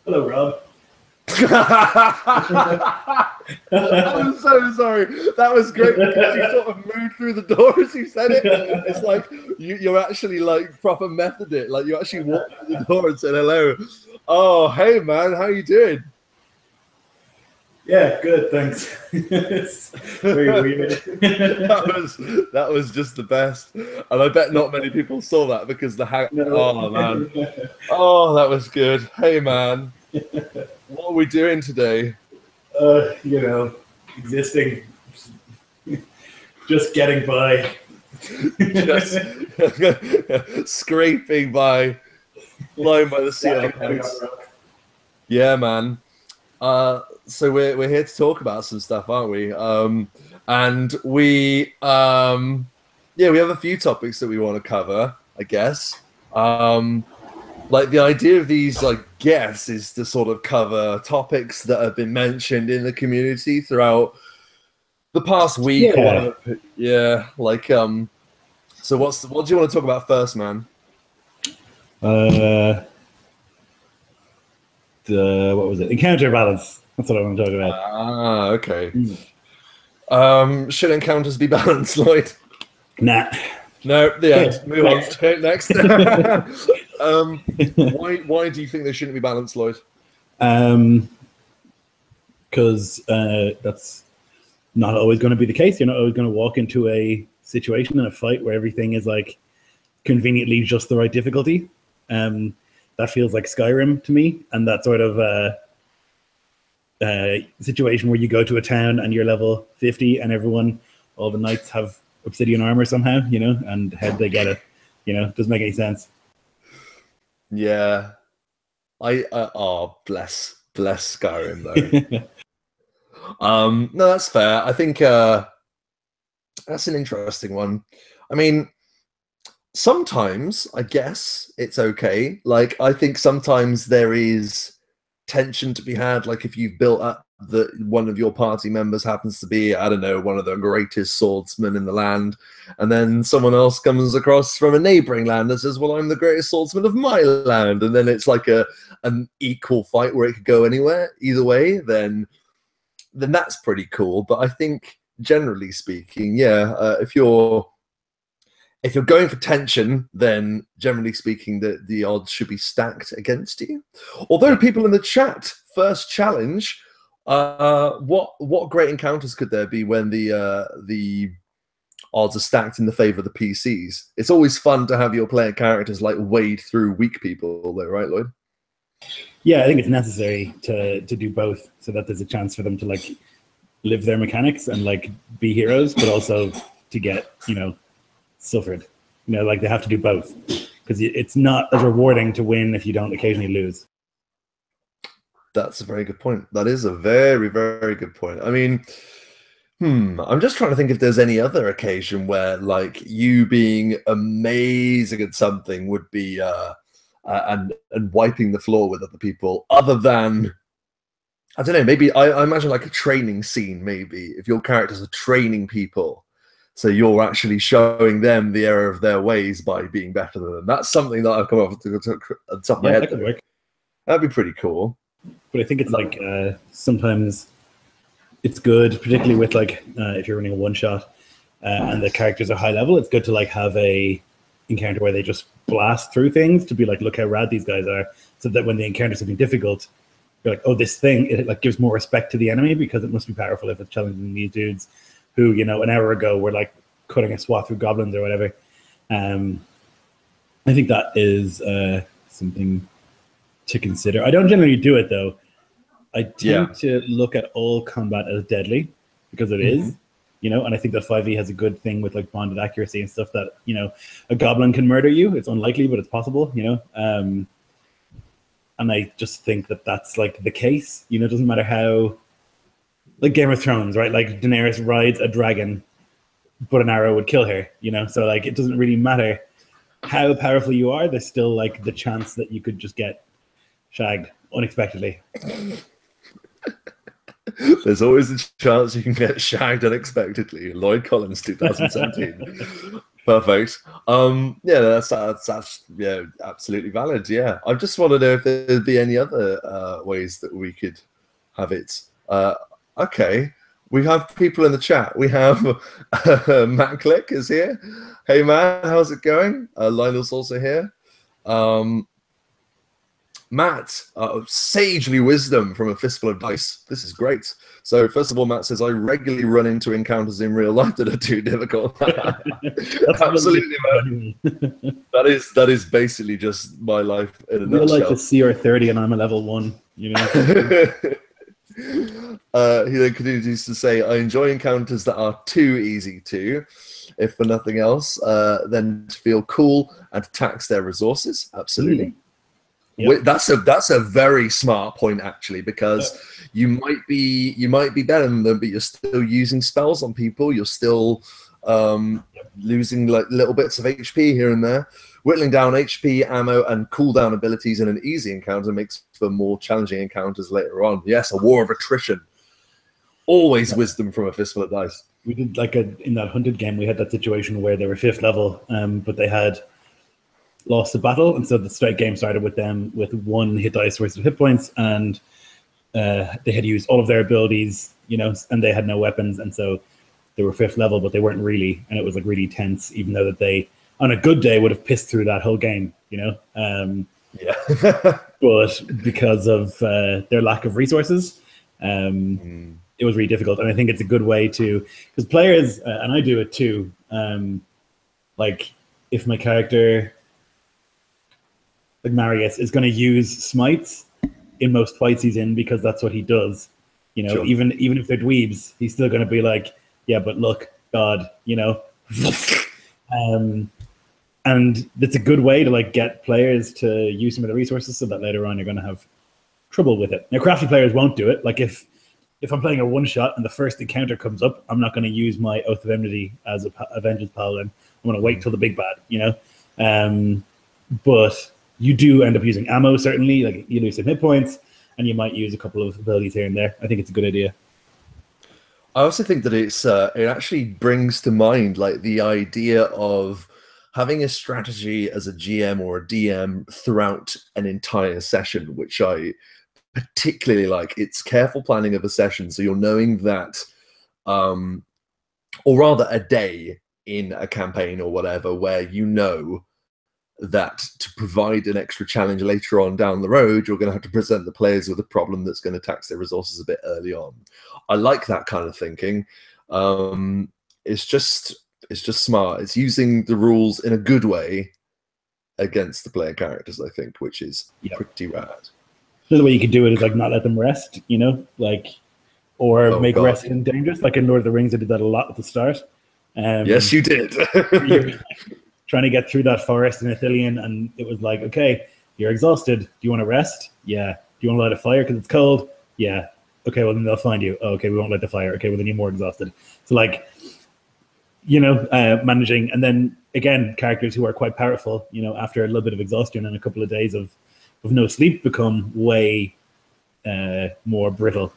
Hello, Rob. I'm so sorry. That was great because you sort of moved through the door as you said it. It's like you're actually like proper method it. Like you actually walked through the door and said hello. Oh, hey man, how you doing? Yeah, good, thanks. It's very weird. that was just the best, and I bet not many people saw that because No. Oh man, oh that was good. Hey man, what are we doing today? You know, existing, just getting by. Just scraping by, flying by the seat of the pants. Yeah, man. So we're here to talk about some stuff, aren't we? And we we have a few topics that we want to cover, I guess. Like the idea of these like guests is to sort of cover topics that have been mentioned in the community throughout the past week. Yeah. Like so what do you want to talk about first, man? What was it? Encounter balance. That's what I want to talk about. Ah, okay. Should encounters be balanced, Lloyd? Nah. No, the end. Move on. Okay, next. Why do you think they shouldn't be balanced, Lloyd? Because that's not always going to be the case. You're not always going to walk into a situation in a fight where everything is like conveniently just the right difficulty. That feels like Skyrim to me, and that sort of situation where you go to a town and you're level 50 and all the knights have obsidian armor somehow, you know, and how'd they get it? You know, doesn't make any sense. Yeah. Oh, bless Skyrim though. No, that's fair. I think that's an interesting one. I mean, sometimes I guess it's okay. Like I think sometimes there is tension to be had. Like if you've built up that one of your party members happens to be, I don't know, one of the greatest swordsmen in the land, and then someone else comes across from a neighboring land and says, well, I'm the greatest swordsman of my land, and then it's like an equal fight where it could go anywhere either way, then that's pretty cool. But I think generally speaking, if you're going for tension, then generally speaking, the odds should be stacked against you. Although people in the chat first challenge, what great encounters could there be when the odds are stacked in the favor of the PCs? It's always fun to have your player characters like wade through weak people, though, right, Lloyd? Yeah, I think it's necessary to do both, so that there's a chance for them to like live their mechanics and like be heroes, but also to get, you know, suffered. You know, like they have to do both, because it's not as rewarding to win if you don't occasionally lose. That's a very good point. That is a very, very good point. I mean, I'm just trying to think if there's any other occasion where like you being amazing at something would be and wiping the floor with other people, other than, I don't know, maybe I imagine like a training scene. Maybe if your characters are training people, so you're actually showing them the error of their ways by being better than them. That's something that I've come up with at the top of my head. That could work. That'd be pretty cool. But I think it's like sometimes it's good, particularly with like if you're running a one shot and the characters are high level, it's good to like have a encounter where they just blast through things to be like, look how rad these guys are, so that when they encounter something difficult, you're like, oh, this thing, it like gives more respect to the enemy because it must be powerful if it's challenging these dudes who, you know, an hour ago were like cutting a swath through goblins or whatever. I think that is something to consider. I don't generally do it though. I tend to look at all combat as deadly because it is, you know, and I think that 5e has a good thing with like bonded accuracy and stuff that, you know, a goblin can murder you. It's unlikely, but it's possible, you know. And I just think that that's like the case, you know. It doesn't matter how, like Game of Thrones, right? Like Daenerys rides a dragon, but an arrow would kill her, you know. So like it doesn't really matter how powerful you are. There's still like the chance that you could just get shagged unexpectedly. There's always a chance you can get shagged unexpectedly. Lloyd Collins, 2017. Perfect. Yeah, that's yeah, absolutely valid. Yeah, I just want to know if there'd be any other ways that we could have it. Okay, we have people in the chat. We have Matt Click is here. Hey man, how's it going? Lionel's also here. Matt, sagely wisdom from a fistful of dice. This is great. So first of all, Matt says, I regularly run into encounters in real life that are too difficult. Absolutely, man. That is basically just my life in a nutshell. Real life is CR30 and I'm a level 1, you know. He then continues to say, I enjoy encounters that are too easy to, if for nothing else, then to feel cool and to tax their resources. Absolutely. Yep. That's a very smart point, actually, because you might be better than them, but you're still using spells on people. You're still losing like little bits of HP here and there. Whittling down HP, ammo, and cooldown abilities in an easy encounter makes for more challenging encounters later on. Yes, a war of attrition. Always wisdom from a fistful of dice. We did like in that hunted game, we had that situation where they were 5th level, but they had lost the battle, and so the straight game started with them with 1 hit dice worth of hit points, and they had used all of their abilities, you know, and they had no weapons, and so they were 5th level, but they weren't really, and it was like really tense, even though that they, on a good day, would have pissed through that whole game, you know. But because of their lack of resources, it was really difficult, and I think it's a good way to, because players, and I do it too, like if my character, like Marius, is going to use smites in most fights he's in because that's what he does. You know, sure. even if they're dweebs, he's still going to be like, yeah, but look, God, you know. And it's a good way to like get players to use some of the resources so that later on you're going to have trouble with it. Now, crafty players won't do it. Like if I'm playing a one-shot and the first encounter comes up, I'm not going to use my Oath of Enmity as a Vengeance Paladin. I'm going to wait till the big bad, you know. But you do end up using ammo, certainly. Like you lose some hit points, and you might use a couple of abilities here and there. I think it's a good idea. I also think that it actually brings to mind like the idea of having a strategy as a GM or a DM throughout an entire session, which I particularly like. It's careful planning of a session, so you're knowing that, or rather a day in a campaign or whatever, where you know that to provide an extra challenge later on down the road, you're going to have to present the players with a problem that's going to tax their resources a bit early on. I like that kind of thinking. It's just smart. It's using the rules in a good way against the player characters, I think, which is pretty rad. Another way you could do it is like not let them rest, you know, like, or make resting dangerous. Like in Lord of the Rings, I did that a lot at the start. Yes, you did. Trying to get through that forest in Ithilien, and it was like, okay, you're exhausted. Do you want to rest? Yeah. Do you want to light a fire because it's cold? Yeah. Okay, well then they'll find you. Oh, okay, we won't light the fire. Okay, well then you're more exhausted. So like, you know, managing, and then again, characters who are quite powerful, you know, after a little bit of exhaustion and a couple of days of no sleep become way more brittle.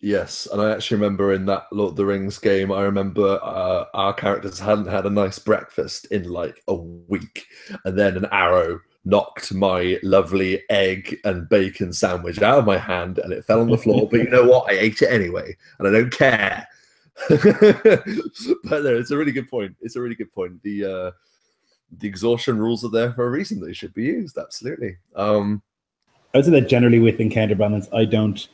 Yes, and I actually remember in that Lord of the Rings game, I remember our characters hadn't had a nice breakfast in like a week, and then an arrow knocked my lovely egg and bacon sandwich out of my hand, and it fell on the floor. But you know what? I ate it anyway, and I don't care. But no, it's a really good point. It's a really good point. The exhaustion rules are there for a reason. They should be used. Absolutely. I would say that generally with encounter balance, I don't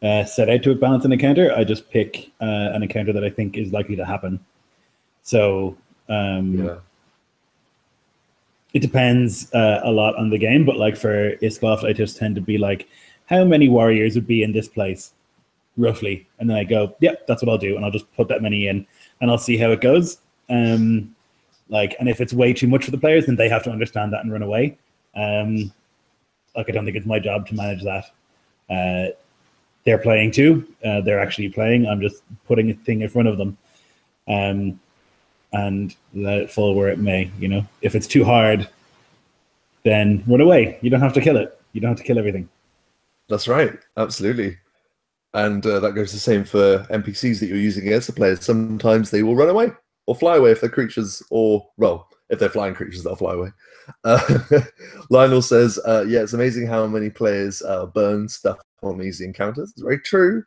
set out to balance an encounter. I just pick an encounter that I think is likely to happen. So it depends a lot on the game, but like for Iskloft, I just tend to be like, how many warriors would be in this place, roughly? And then I go, yep, that's what I'll do, and I'll just put that many in, and I'll see how it goes. Like, and if it's way too much for the players, then they have to understand that and run away. Like, I don't think it's my job to manage that. They're playing too. They're actually playing. I'm just putting a thing in front of them, and let it fall where it may. You know, if it's too hard, then run away. You don't have to kill it. You don't have to kill everything. That's right. Absolutely. And that goes the same for NPCs that you're using against the players. Sometimes they will run away. or fly away if they're creatures, or, well, if they're flying creatures, they'll fly away. Lionel says, yeah, it's amazing how many players burn stuff on easy encounters. It's very true.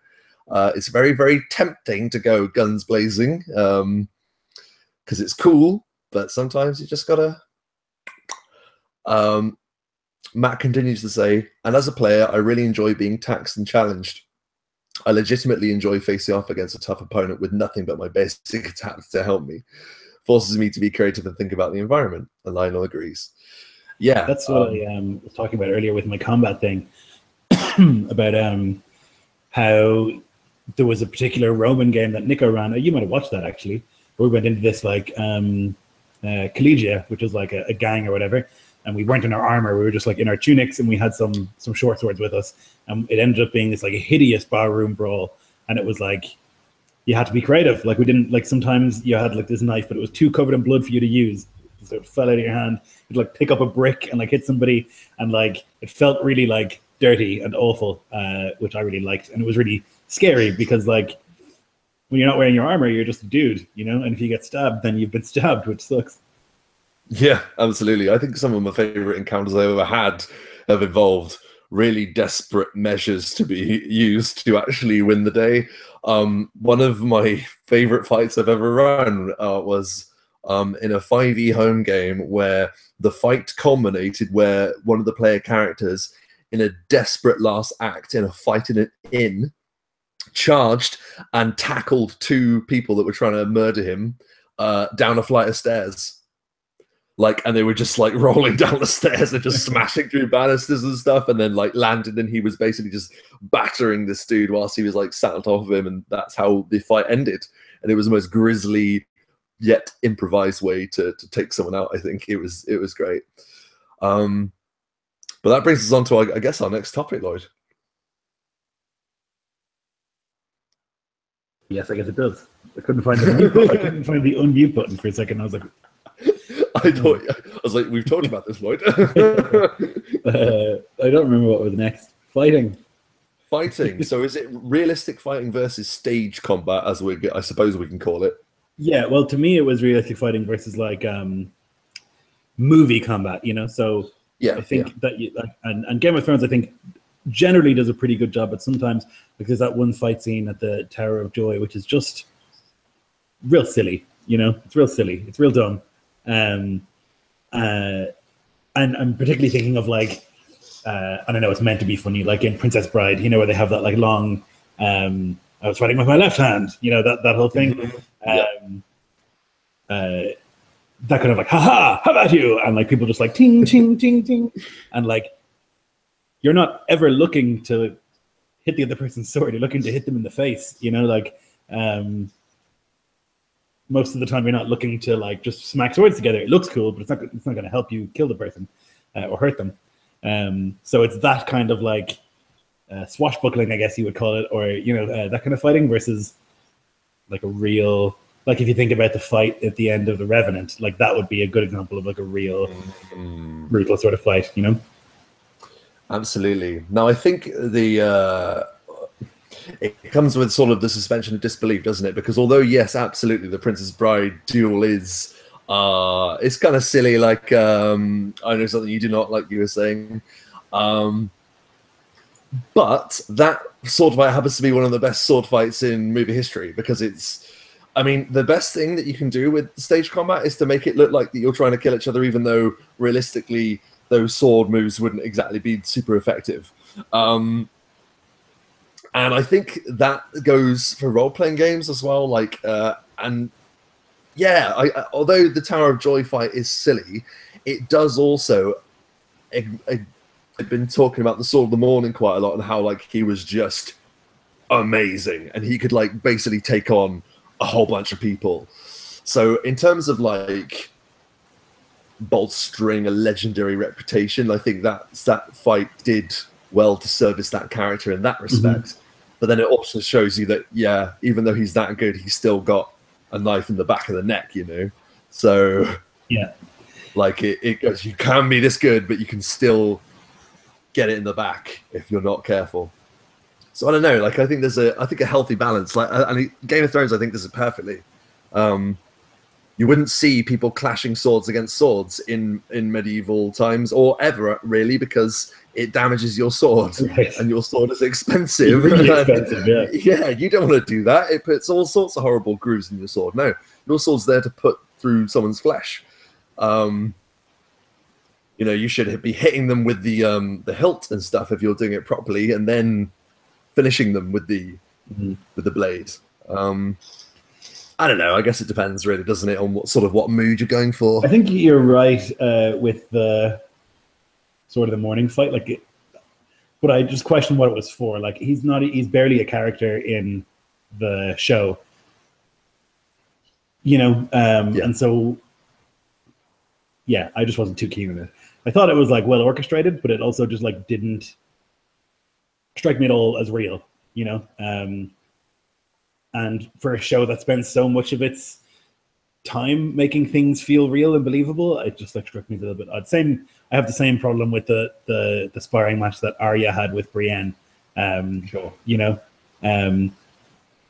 It's very, very tempting to go guns blazing because it's cool, but sometimes you just gotta. Matt continues to say, and as a player, I really enjoy being taxed and challenged. I legitimately enjoy facing off against a tough opponent with nothing but my basic attacks to help me. Forces me to be creative and think about the environment. And Lionel agrees. Yeah. That's what I was talking about earlier with my combat thing, about how there was a particular Roman game that Nico ran. You might have watched that, actually. Where we went into this, like, collegia, which was like a gang or whatever. And we weren't in our armor. We were just like in our tunics, and we had some short swords with us. And it ended up being this like a hideous barroom brawl. And it was like, you had to be creative. Like, we didn't, like, sometimes you had like this knife, but it was too covered in blood for you to use. So it fell out of your hand. You'd like pick up a brick and like hit somebody, and like it felt really like dirty and awful, which I really liked. And it was really scary because, like, when you're not wearing your armor, you're just a dude, you know. And if you get stabbed, then you've been stabbed, which sucks. Yeah, absolutely. I think some of my favorite encounters I've ever had have involved really desperate measures to be used to actually win the day. One of my favorite fights I've ever run was in a 5e home game where the fight culminated where one of the player characters, in a desperate last act in a fight in an inn, charged and tackled two people that were trying to murder him down a flight of stairs. Like, and they were just like rolling down the stairs and just smashing through banisters and stuff, and then like landed, and he was basically just battering this dude whilst he was like sat on top of him, and that's how the fight ended. And it was the most grisly yet improvised way to take someone out. I think it was great. But that brings us on to, I guess, our next topic, Lloyd. Yes, I guess it does. I couldn't find the unmute button. I couldn't find the unmute button for a second. I was like, I was like, we've talked about this, Lloyd. I don't remember what was next. Fighting. So is it realistic fighting versus stage combat, as I suppose we can call it? Yeah, well, to me, it was realistic fighting versus like movie combat, you know. So yeah, I think that and Game of Thrones, I think, generally does a pretty good job, but sometimes, like, there's that one fight scene at the Tower of Joy, which is just real silly, you know. It's real silly. It's real dumb. And I'm particularly thinking of, like, I don't know, it's meant to be funny, like in Princess Bride, you know, where they have that like long, I was fighting with my left hand, you know, that whole thing. That kind of like, haha, how about you? And like people just like ting, ting, ting, ting. And like, you're not ever looking to hit the other person's sword, you're looking to hit them in the face, you know, like, most of the time you're not looking to like just smack swords together. It looks cool, but it's not going to help you kill the person or hurt them. So it's that kind of like swashbuckling, I guess you would call it, or, you know, that kind of fighting versus like a real, like if you think about the fight at the end of The Revenant, like that would be a good example of like a real brutal sort of fight, you know? Absolutely. Now I think it comes with sort of the suspension of disbelief, doesn't it? Because although, yes, absolutely, the Princess Bride duel is it's kind of silly. Like, I know something you do not like, you were saying. But that sword fight happens to be one of the best sword fights in movie history, because it's, I mean, the best thing that you can do with stage combat is to make it look like that you're trying to kill each other, even though realistically those sword moves wouldn't exactly be super effective. And I think that goes for role-playing games as well. Like, and yeah, although the Tower of Joy fight is silly, it does also. I've been talking about the Sword of the Morning quite a lot, and how like he was just amazing, and he could like basically take on a whole bunch of people. So in terms of like bolstering a legendary reputation, I think that fight did well to service that character in that respect. But then it also shows you that, yeah, even though he's that good, he's still got a knife in the back of the neck, you know? So, yeah, like it goes, you can be this good, but you can still get it in the back if you're not careful. So I don't know, like I think there's a healthy balance. Like, I mean, Game of Thrones, I think does it perfectly. You wouldn't see people clashing swords against swords in medieval times or ever really, because it damages your sword, Right. and your sword is expensive. Really expensive, yeah. Yeah, you don't want to do that. It puts all sorts of horrible grooves in your sword. No, your sword's there to put through someone's flesh. You know, you should be hitting them with the hilt and stuff if you're doing it properly, and then finishing them with the blade. I don't know. I guess it depends, really, doesn't it, on what mood you're going for? I think you're right with the sort of the morning fight, but I just question what it was for. Like, he's barely a character in the show, you know, and so yeah, I just wasn't too keen on it. I thought it was like well orchestrated, but it also just like didn't strike me at all as real, you know. And for a show that spends so much of its time making things feel real and believable, it just like struck me a little bit odd. I have the same problem with the sparring match that Arya had with Brienne. Sure. You know,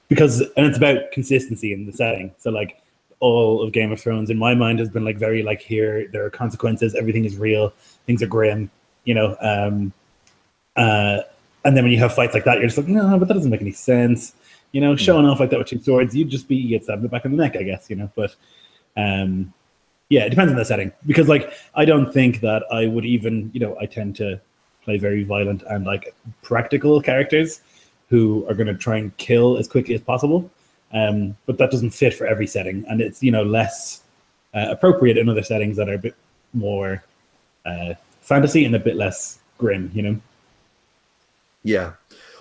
because it's about consistency in the setting. So like all of Game of Thrones in my mind has been like very like, here there are consequences, everything is real, things are grim, you know. And then when you have fights like that, you're just like, no, but that doesn't make any sense. You know, showing off like that with two swords, you get stabbed in the back of the neck, I guess, you know. But yeah, it depends on the setting. Because like, I don't think that I would even, you know, I tend to play very violent and like practical characters who are going to try and kill as quickly as possible. But that doesn't fit for every setting. And it's, you know, less appropriate in other settings that are a bit more fantasy and a bit less grim, you know. Yeah.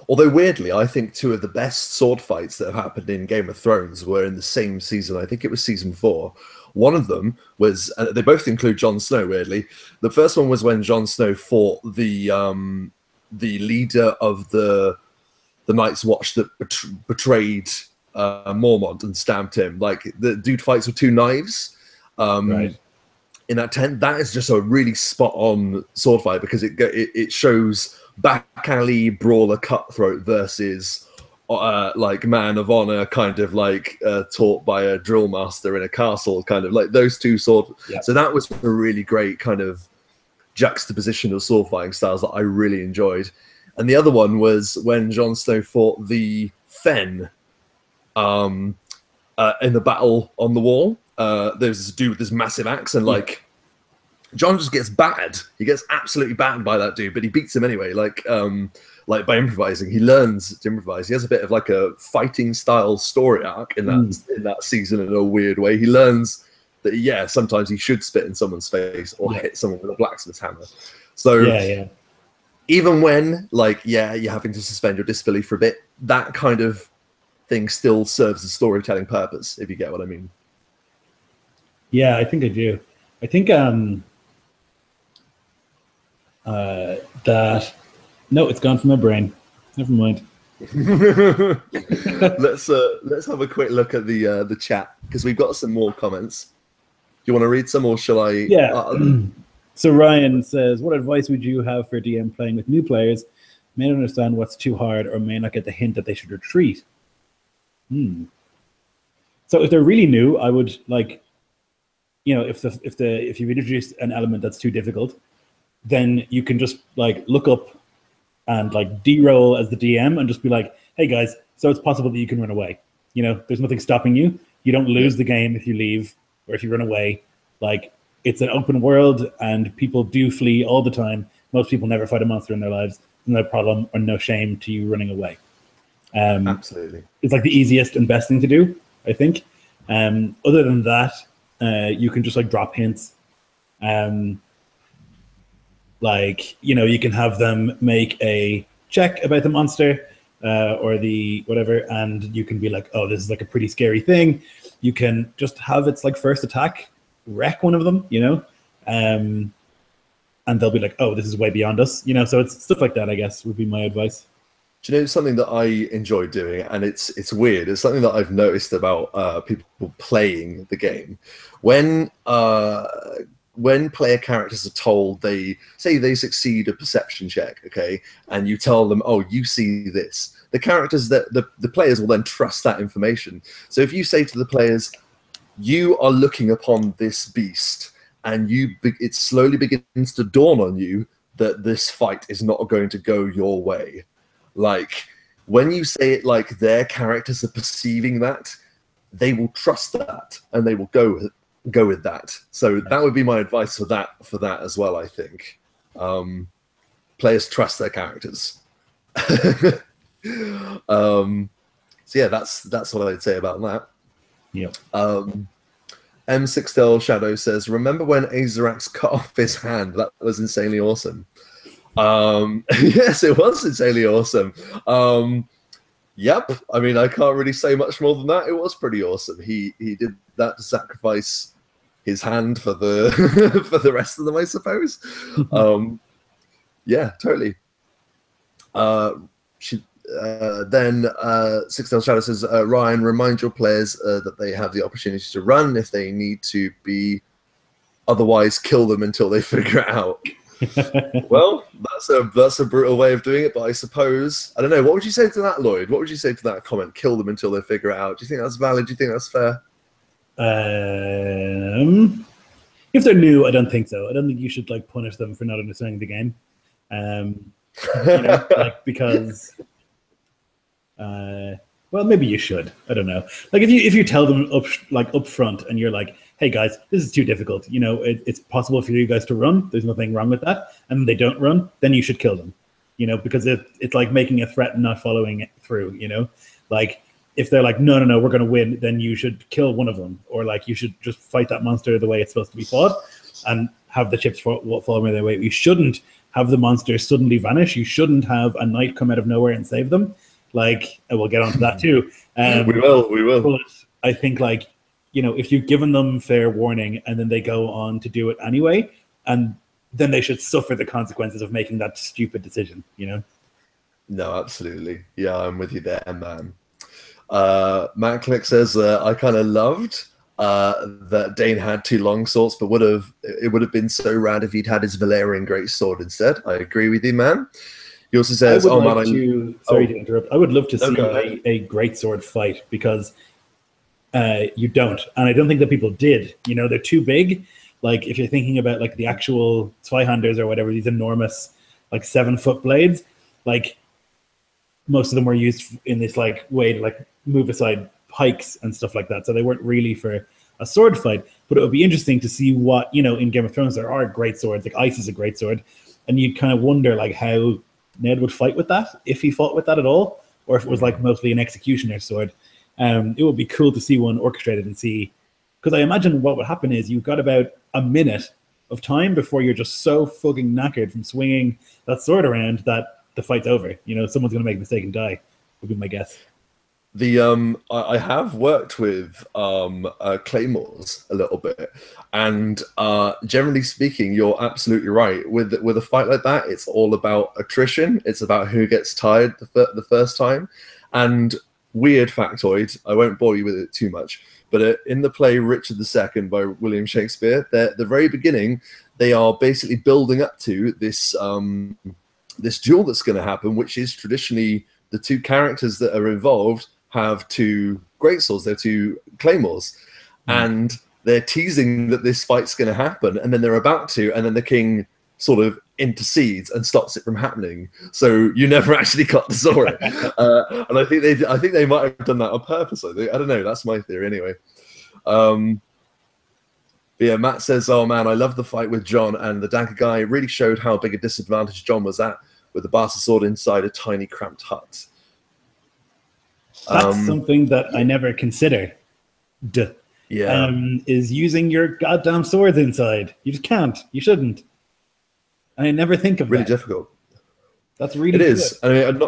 Although weirdly, I think two of the best sword fights that have happened in Game of Thrones were in the same season. I think it was season 4. One of them was, they both include Jon Snow, weirdly. The first one was when Jon Snow fought the leader of the Night's Watch that betrayed Mormont and stabbed him. Like, the dude fights with 2 knives. Right. In that tent. That is just a really spot-on sword fight, because it shows back alley brawler cutthroat versus like man of honor, kind of like taught by a drill master in a castle, kind of like those two sword. Yeah. So that was a really great kind of juxtaposition of sword fighting styles that I really enjoyed. And the other one was when Jon Snow fought the Fen in the battle on the wall. There's this dude with this massive axe, and like Jon just gets battered. He gets absolutely battered by that dude, but he beats him anyway. Like by improvising, he learns to improvise. He has a bit of like a fighting style story arc in that season in a weird way. He learns that sometimes he should spit in someone's face or hit someone with a blacksmith's hammer. So even when you're having to suspend your disbelief for a bit, that kind of thing still serves a storytelling purpose, if you get what I mean. Yeah, I think I do. I think that no, it's gone from my brain. Never mind. Let's have a quick look at the chat, because we've got some more comments. Do you want to read some, or shall I? Yeah. So Ryan says, what advice would you have for DM playing with new players? May not understand what's too hard, or may not get the hint that they should retreat. So if they're really new, I would if you've introduced an element that's too difficult, then you can just look up and de-roll as the DM and just be like, hey guys, so it's possible that you can run away. There's nothing stopping you. You don't lose the game if you leave or if you run away. It's an open world and people do flee all the time. Most people never fight a monster in their lives. No problem or no shame to you running away. Absolutely. It's the easiest and best thing to do, I think. Other than that, you can just drop hints. You can have them make a check about the monster or the whatever, and you can be like, oh, this is a pretty scary thing. You can just have its first attack wreck one of them, and they'll be like, oh, this is way beyond us, so it's stuff like that, I guess, would be my advice. Do you know something that I enjoy doing, and it's weird, it's something that I've noticed about people playing the game. When player characters are told they succeed a perception check, okay, and you tell them, oh, you see this, the characters that the players will then trust that information. So if you say to the players, you are looking upon this beast, and it slowly begins to dawn on you that this fight is not going to go your way. Like, when you say it like their characters are perceiving that, they will trust that, and they will go with that. So that would be my advice for that as well, I think. Players trust their characters. So yeah, that's what I'd say about that. Yeah. M6Del Shadow says, remember when Azarax cut off his hand? That was insanely awesome. Yes, it was insanely awesome. Yep. I mean, I can't really say much more than that. It was pretty awesome. He did that to sacrifice his hand for the for the rest of them, I suppose. Yeah, totally. Then Sixtel Shadow says, Ryan, remind your players that they have the opportunity to run if they need to be. Otherwise, kill them until they figure it out. Well, that's a brutal way of doing it, but I suppose, I don't know. What would you say to that, Lloyd? What would you say to that comment? Kill them until they figure it out. Do you think that's valid? Do you think that's fair? If they're new, I don't think so. I don't think you should like punish them for not understanding the game. You know, like, because well, maybe you should. I don't know. Like, if you tell them up front, and you're like, hey guys, this is too difficult. You know, it's possible for you guys to run. There's nothing wrong with that. And they don't run, then you should kill them. You know, because it's like making a threat and not following it through. You know, like if they're like, no, we're going to win, then you should kill one of them, or like you should just fight that monster the way it's supposed to be fought, and have the chips fall where they wait. You shouldn't have the monster suddenly vanish. You shouldn't have a knight come out of nowhere and save them. Like, we'll get onto that too. We will. But I think, like, you know, if you've given them fair warning and then they go on to do it anyway, and then they should suffer the consequences of making that stupid decision, you know? No, absolutely. Yeah, I'm with you there, man. Matt Click says, I kind of loved that Dane had two long swords, but it would have been so rad if he'd had his Valerian greatsword instead. I agree with you, man. He also says, sorry to interrupt. I would love to see a greatsword fight, because you don't. And I don't think that people did. You know, they're too big. Like, if you're thinking about like the actual Zweihanders or whatever, these enormous like 7-foot blades, like most of them were used in this like way to like move aside pikes and stuff like that. So they weren't really for a sword fight. But it would be interesting to see what, you know, in Game of Thrones there are great swords. Like Ice is a great sword, and you'd kind of wonder like how Ned would fight with that, if he fought with that at all, or if it was like mostly an executioner's sword. It would be cool to see one orchestrated and see, because I imagine what would happen is you've got about a minute of time before you're just so fucking knackered from swinging that sword around that the fight's over. You know, someone's going to make a mistake and die, would be my guess. I have worked with claymores a little bit, and generally speaking, you're absolutely right. With a fight like that, it's all about attrition. It's about who gets tired the first time. And weird factoid, I won't bore you with it too much, but in the play Richard II by William Shakespeare, at the very beginning, they are basically building up to this this duel that's going to happen, which is traditionally the two characters that are involved have two greatswords, they're two claymores, and they're teasing that this fight's going to happen, and then they're about to, and then the king sort of intercedes and stops it from happening. So you never actually got to saw it, and I think they might have done that on purpose. I don't know. That's my theory anyway. But yeah, Matt says, "Oh man, I love the fight with Jon and the dagger guy. It really showed how big a disadvantage Jon was at with the bastard sword inside a tiny cramped hut." That's something that I never considered. Yeah, is using your goddamn swords inside. You just can't. You shouldn't. I never think of really that. difficult. That's really it good. Is. I mean,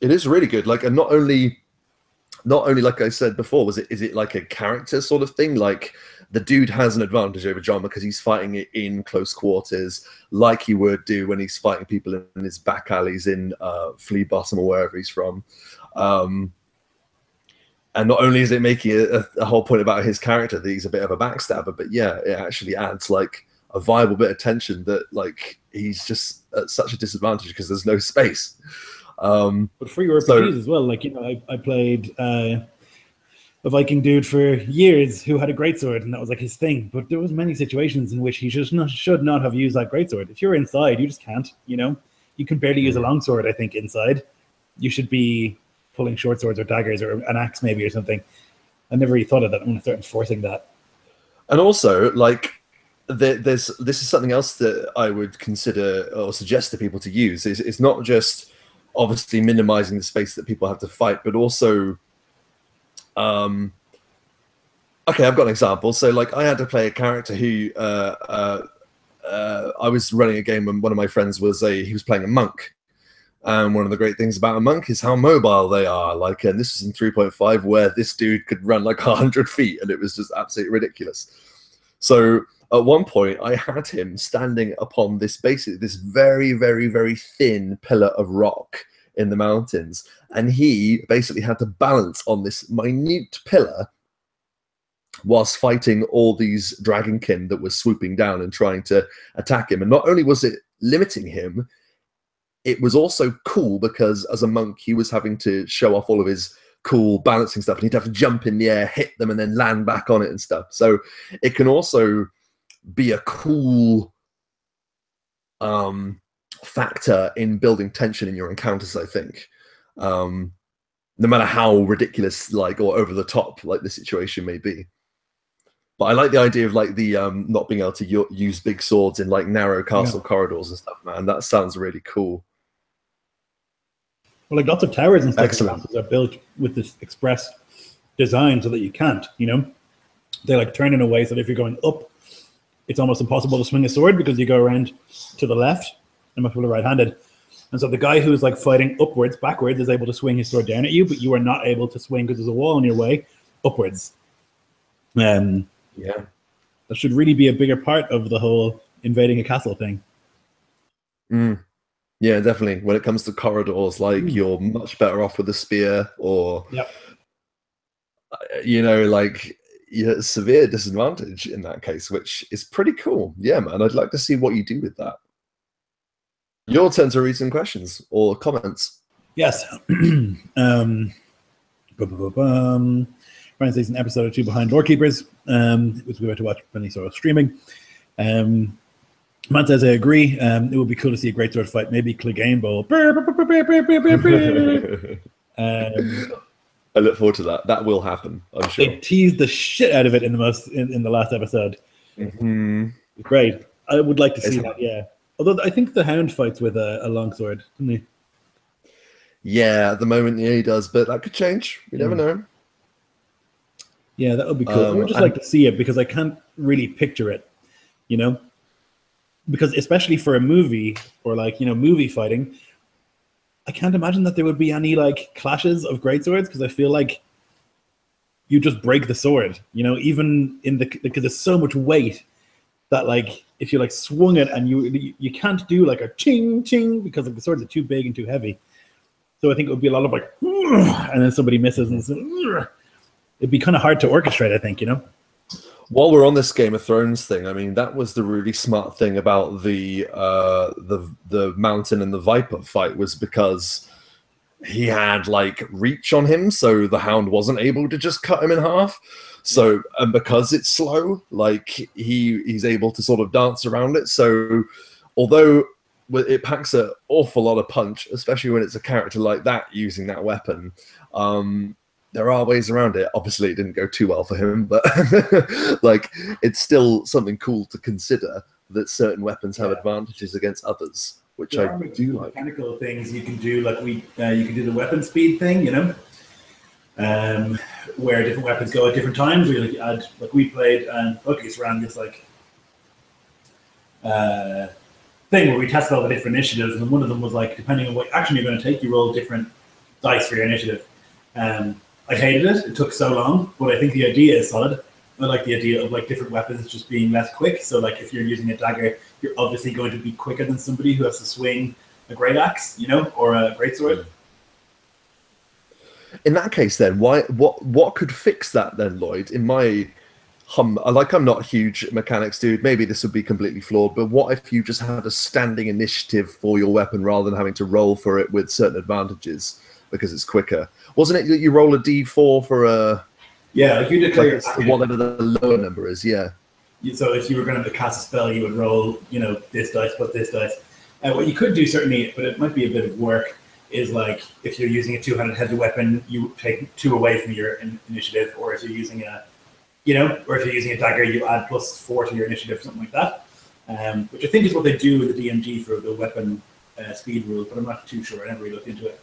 it is really good. Like, and not only like I said before, is it like a character sort of thing? Like, the dude has an advantage over Jon because he's fighting it in close quarters, like he would do when he's fighting people in his back alleys in Flea Bottom or wherever he's from. And not only is it making a whole point about his character that he's a bit of a backstabber, but yeah, it actually adds like a viable bit of tension that like he's just at such a disadvantage because there's no space. But for your RPGs as well, like, you know, I played a Viking dude for years who had a greatsword, and that was like his thing. But there was many situations in which he should not have used that greatsword. If you're inside, you just can't. You know, you can barely use a longsword. I think inside, you should be pulling short swords or daggers or an axe maybe or something. I never really thought of that. I'm gonna start enforcing that. And also, like, this is something else that I would consider or suggest to people to use. It's not just obviously minimizing the space that people have to fight, but also, okay, I've got an example. So, like, I had to play a character who I was running a game and one of my friends he was playing a monk. And one of the great things about a monk is how mobile they are. Like, and this is in 3.5, where this dude could run like 100 feet, and it was just absolutely ridiculous. So at one point, I had him standing upon this very, very, very thin pillar of rock in the mountains, and he basically had to balance on this minute pillar whilst fighting all these dragonkin that were swooping down and trying to attack him. And not only was it limiting him, it was also cool because as a monk, he was having to show off all of his cool balancing stuff, and he'd have to jump in the air, hit them, and then land back on it and stuff. So it can also be a cool factor in building tension in your encounters, I think. No matter how ridiculous, like, or over the top, like, the situation may be. But I like the idea of, like, the not being able to use big swords in, like, narrow castle corridors and stuff, man. That sounds really cool. Well, like, lots of towers and stuff are built with this express design so that you can't, you know? They, like, turn in a way so that if you're going up, it's almost impossible to swing a sword because you go around to the left, and most people are right-handed. And so the guy who's, like, fighting backwards, is able to swing his sword down at you, but you are not able to swing because there's a wall in your way upwards. Yeah. That should really be a bigger part of the whole invading a castle thing. Yeah, definitely. When it comes to corridors, like, you're much better off with a spear, or, you know, like, you're at a severe disadvantage in that case, which is pretty cool. Yeah, man, I'd like to see what you do with that. Your turn to read some questions or comments. Yes. Ryan says an episode or two behind Lore Keepers, which we were to watch when he saw us streaming. Man says, I agree. It would be cool to see a greatsword fight, maybe Clegane Bowl. I look forward to that. That will happen, I'm sure. They teased the shit out of it in the last episode. Great. I would like to see that, yeah. Although I think the Hound fights with a longsword, doesn't he? Yeah, at the moment, yeah, he does, but that could change. You never know. Yeah, that would be cool. I would just like to see it because I can't really picture it, you know? Because especially for a movie or, like, you know, movie fighting, I can't imagine that there would be any, like, clashes of greatswords because I feel like you just break the sword, you know, even because there's so much weight that, like, if you, like, swung it and you can't do, like, a ching ching because, like, the swords are too big and too heavy. So I think it would be a lot of, like, and then somebody misses, and it'd be kind of hard to orchestrate, I think, you know? While we're on this Game of Thrones thing, I mean, that was the really smart thing about the Mountain and the Viper fight, was because he had, like, reach on him, so the Hound wasn't able to just cut him in half. So, and because it's slow, like, he's able to sort of dance around it. So, although it packs an awful lot of punch, especially when it's a character like that using that weapon, there are ways around it. Obviously, it didn't go too well for him, but like, it's still something cool to consider that certain weapons have advantages against others, which I do like. Mechanical things you can do, like you can do the weapon speed thing, you know, where different weapons go at different times. Where you add, like we played, and Bucky's ran this like thing where we tested all the different initiatives, and one of them was like, depending on what action you're going to take, you roll different dice for your initiative. I hated it. It took so long, but I think the idea is solid. I like the idea of, like, different weapons just being less quick. So, like, if you're using a dagger, you're obviously going to be quicker than somebody who has to swing a great axe, you know, or a great sword. In that case, then, what could fix that then, Lloyd? In my I'm not a huge mechanics dude. Maybe this would be completely flawed, but what if you just had a standing initiative for your weapon rather than having to roll for it with certain advantages because it's quicker? Wasn't it that you roll a d4 for a Yeah, like you declare like whatever the lower number is. Yeah. So if you were going to cast a spell, you would roll, this dice plus this dice. What you could do certainly, but it might be a bit of work, is like if you're using a two-handed heavy weapon, you take 2 away from your initiative, or if you're using or if you're using a dagger, you add +4 to your initiative, something like that. Which I think is what they do with the DMG for the weapon speed rule, but I'm not too sure. I never really looked into it.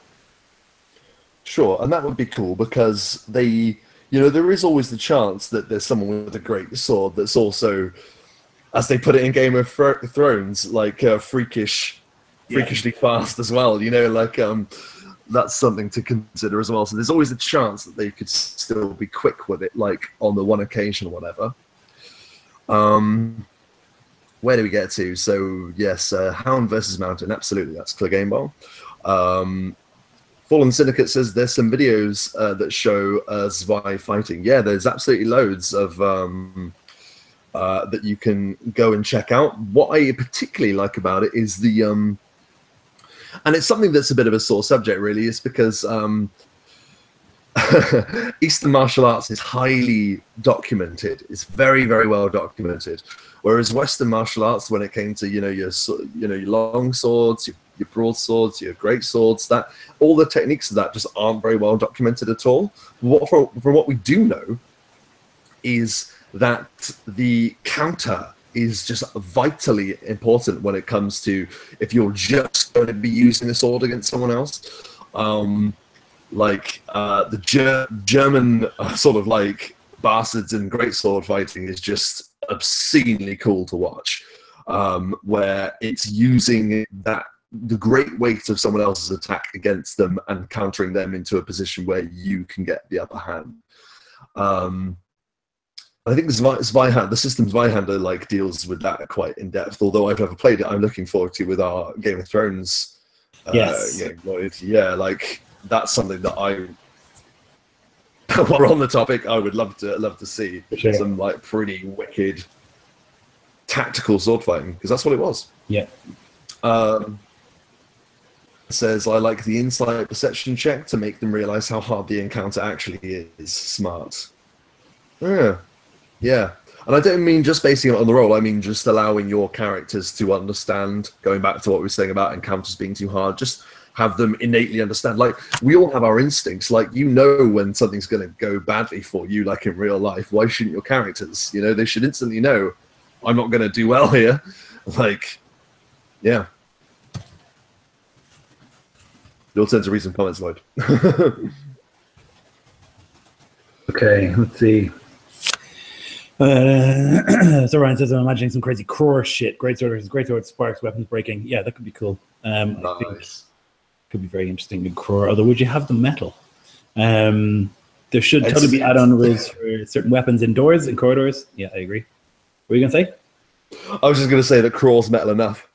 Sure, and that would be cool because there is always the chance that there's someone with a great sword that's also, as they put it in Game of Thrones, like freakishly fast as well. That's something to consider as well. So there's always a chance that they could still be quick with it, like on the one occasion or whatever. Where do we get to? So yes, Hound versus Mountain, absolutely, that's Clegane Bowl. Fallen Syndicate says there's some videos that show Zwei fighting. Yeah, there's absolutely loads of that you can go and check out. What I particularly like about it is and it's something that's a bit of a sore subject, really, is because Eastern martial arts is highly documented. It's very, very well documented. Whereas Western martial arts, when it came to your long swords, your broadswords, your great swords, that all the techniques of that just aren't very well documented at all. From what we do know is that the counter is just vitally important when it comes to if you're just going to be using a sword against someone else. The German sort of like bastards in great sword fighting is just obscenely cool to watch, where it's using the great weight of someone else's attack against them and countering them into a position where you can get the upper hand. I think the system Zweihander deals with that quite in depth. Although I've never played it, I'm looking forward to with our Game of Thrones. Yes. That's something that while we're on the topic, I would love to see some pretty wicked tactical sword fighting, because that's what it was. Yeah. Says I like the insight perception check to make them realize how hard the encounter actually is. Smart. Yeah. And I don't mean just basing it on the roll. I mean just allowing your characters to understand, going back to what we were saying about encounters being too hard, just have them innately understand. Like, we all have our instincts. Like, when something's going to go badly for you, like in real life. Why shouldn't your characters? They should instantly know, I'm not going to do well here. Yeah. Your turn to read some comments, Lloyd. Okay, let's see. So Ryan says, I'm imagining some crazy core shit. Great sword, sparks, weapons breaking. Yeah, that could be cool. Nice. Could be very interesting in core. Although, would you have the metal? There should totally be add-on rules for certain weapons indoors and corridors. Yeah, I agree. What were you going to say? I was just going to say that Crawl's metal enough.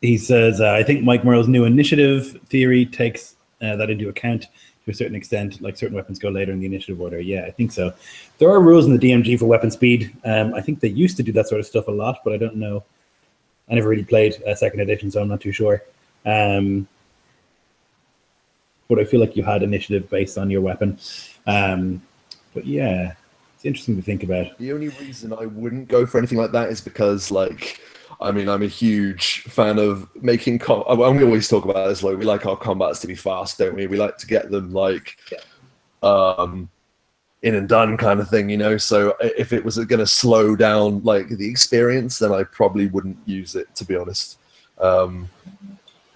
He says, I think Mike Murrow's new initiative theory takes that into account to a certain extent, like certain weapons go later in the initiative order. Yeah, I think so. There are rules in the DMG for weapon speed. I think they used to do that sort of stuff a lot, but I don't know. I never really played second edition, so I'm not too sure. But I feel like you had initiative based on your weapon. But yeah, it's interesting to think about. The only reason I wouldn't go for anything like that is because, I'm a huge fan of making. We always talk about this. We like our combats to be fast, don't we? We like to get them in and done kind of thing, So if it was going to slow down the experience, then I probably wouldn't use it, to be honest. But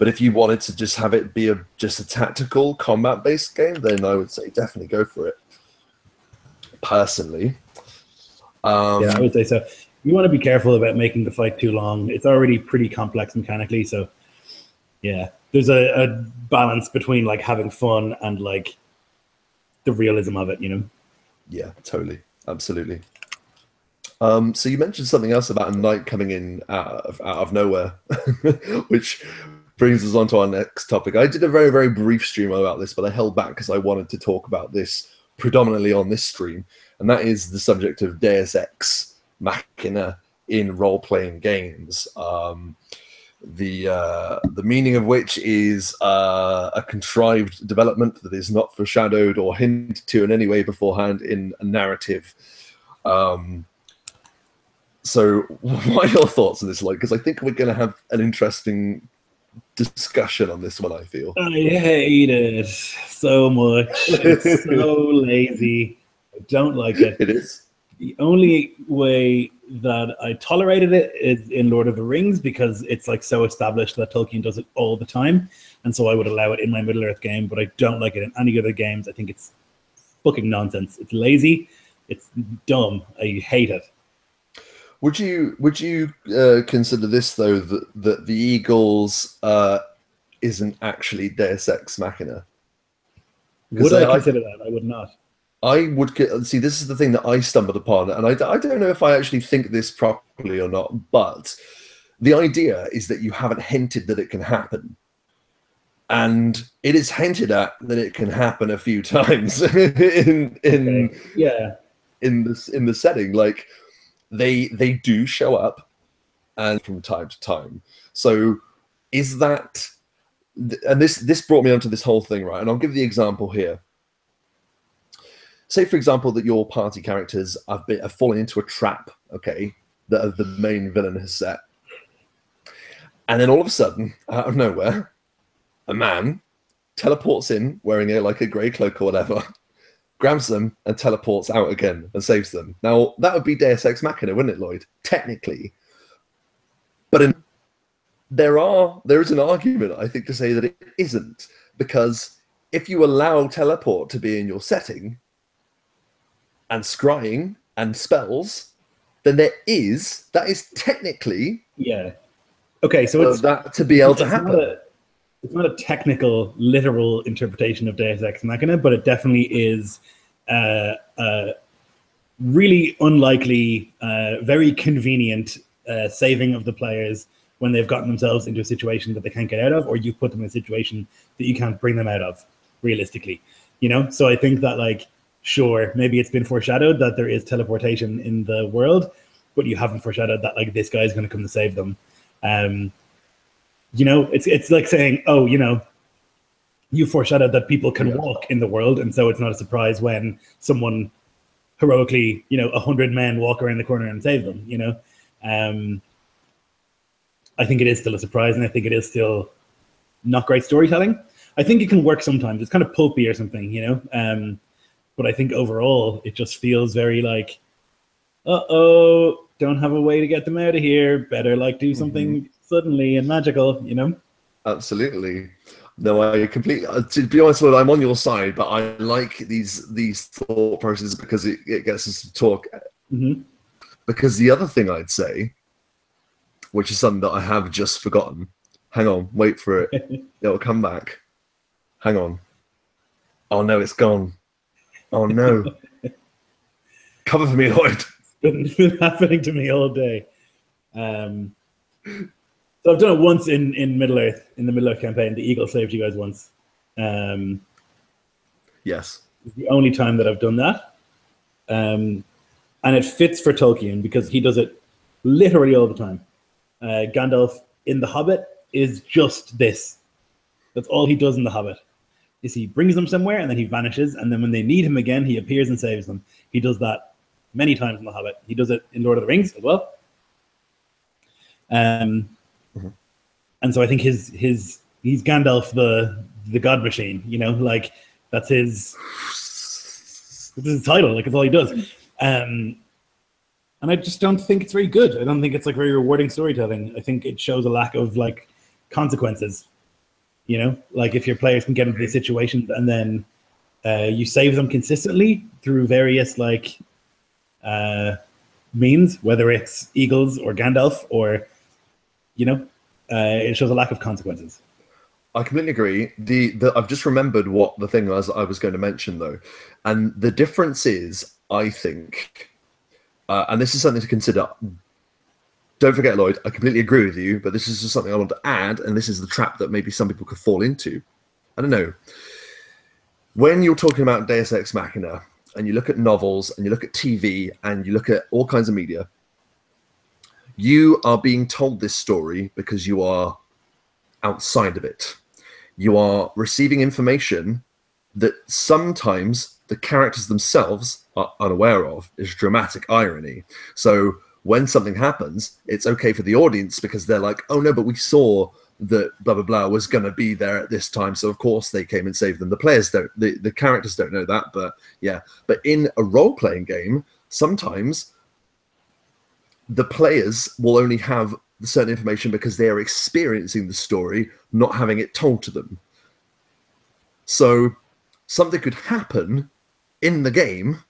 if you wanted to just have it be just a tactical combat-based game, then I would say definitely go for it. Personally, yeah, I would say so. You want to be careful about making the fight too long. It's already pretty complex mechanically, so yeah, there's a balance between having fun and the realism of it, Yeah, totally, absolutely. So you mentioned something else about a knight coming in out of nowhere, which brings us on to our next topic. I did a very, very brief stream about this, but I held back because I wanted to talk about this predominantly on this stream, and that is the subject of Deus Ex Machina in role-playing games. the meaning of which is a contrived development that is not foreshadowed or hinted to in any way beforehand in a narrative. So what are your thoughts on this, Lloyd? Because I think we're going to have an interesting discussion on this one, I feel. I hate it so much. It's so lazy. I don't like it. It is. The only way that I tolerated it is in Lord of the Rings, because it's like so established that Tolkien does it all the time, and so I would allow it in my Middle-earth game, but I don't like it in any other games. I think it's fucking nonsense. It's lazy. It's dumb. I hate it. Would you consider this, though, that the Eagles isn't actually Deus Ex Machina? Would I consider that? I would not. I would see. This is the thing that I stumbled upon, and I don't know if I actually think this properly or not. But the idea is that you haven't hinted that it can happen, and it is hinted at that it can happen a few times in the setting. Like they do show up, and from time to time. So is that? And this brought me onto this whole thing, right? And I'll give the example here. Say, for example, that your party characters have fallen into a trap, okay, that the main villain has set. And then all of a sudden, out of nowhere, a man teleports in wearing a grey cloak or whatever, grabs them and teleports out again and saves them. Now, that would be Deus Ex Machina, wouldn't it, Lloyd? Technically. But there is an argument, I think, to say that it isn't. Because if you allow teleport to be in your setting, and scrying and spells, then that is technically okay. So it's that to be able to happen. It's not a technical, literal interpretation of Deus Ex Machina, but it definitely is a really unlikely, very convenient saving of the players when they've gotten themselves into a situation that they can't get out of, or you put them in a situation that you can't bring them out of, realistically. So I think that sure, maybe it's been foreshadowed that there is teleportation in the world, but you haven't foreshadowed that this guy is going to come to save them. It's like saying, oh, you foreshadowed that people can walk in the world, and so it's not a surprise when someone heroically, 100 men walk around the corner and save them. I think it is still a surprise, and I think it is still not great storytelling. I think it can work sometimes. It's kind of pulpy or something, but I think overall it just feels very don't have a way to get them out of here. Better do something suddenly and magical, Absolutely. No, I completely. To be honest with you, I'm on your side, but I like these thought processes because it gets us to talk. Because the other thing I'd say, which is something that I have just forgotten. Hang on, wait for it. It'll come back. Hang on. Oh no, it's gone. Oh no. Cover for me, Lloyd. It's been happening to me all day. So I've done it once in Middle-earth, in the Middle-earth campaign. The Eagle saved you guys once. Yes. It's the only time that I've done that. And it fits for Tolkien because he does it literally all the time. Gandalf in The Hobbit is just this. That's all he does in The Hobbit. Is he brings them somewhere and then he vanishes, and then when they need him again, he appears and saves them. He does that many times in The Hobbit. He does it in Lord of the Rings as well. And so I think he's Gandalf the God Machine. That's his title. It's all he does. And I just don't think it's very good. I don't think it's very rewarding storytelling. I think it shows a lack of consequences. If your players can get into these situations and then you save them consistently through various means, whether it's Eagles or Gandalf or, it shows a lack of consequences. I completely agree. I've just remembered what the thing was I was going to mention, though. And the difference is, I think, and this is something to consider. Don't forget, Lloyd, I completely agree with you, but this is just something I want to add, and this is the trap that maybe some people could fall into. I don't know. When you're talking about Deus Ex Machina, and you look at novels, and you look at TV, and you look at all kinds of media, You are being told this story because you are outside of it. You are receiving information that sometimes the characters themselves are unaware of. Is dramatic irony. So when something happens, it's okay for the audience because they're like, oh no, but we saw that blah blah blah was going to be there at this time, so of course they came and saved them. The players don't, the characters don't know that, but yeah. But in a role-playing game, sometimes the players will only have certain information because they are experiencing the story, not having it told to them. So something could happen in the game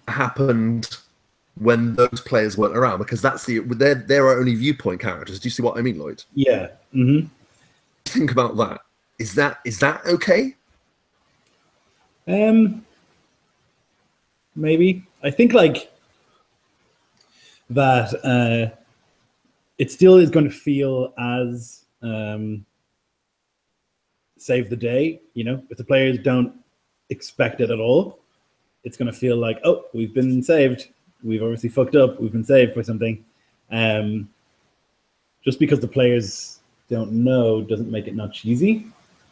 happened when those players weren't around, because that's they're our only viewpoint characters. Do you see what I mean, Lloyd? Yeah. Mm-hmm. Think about that. Is that okay? Maybe. I think like that it still is going to feel as save the day, you know, if the players don't expect it at all, it's going to feel like, oh, we've been saved. We've obviously fucked up. We've been saved for something. Just because the players don't know doesn't make it not cheesy.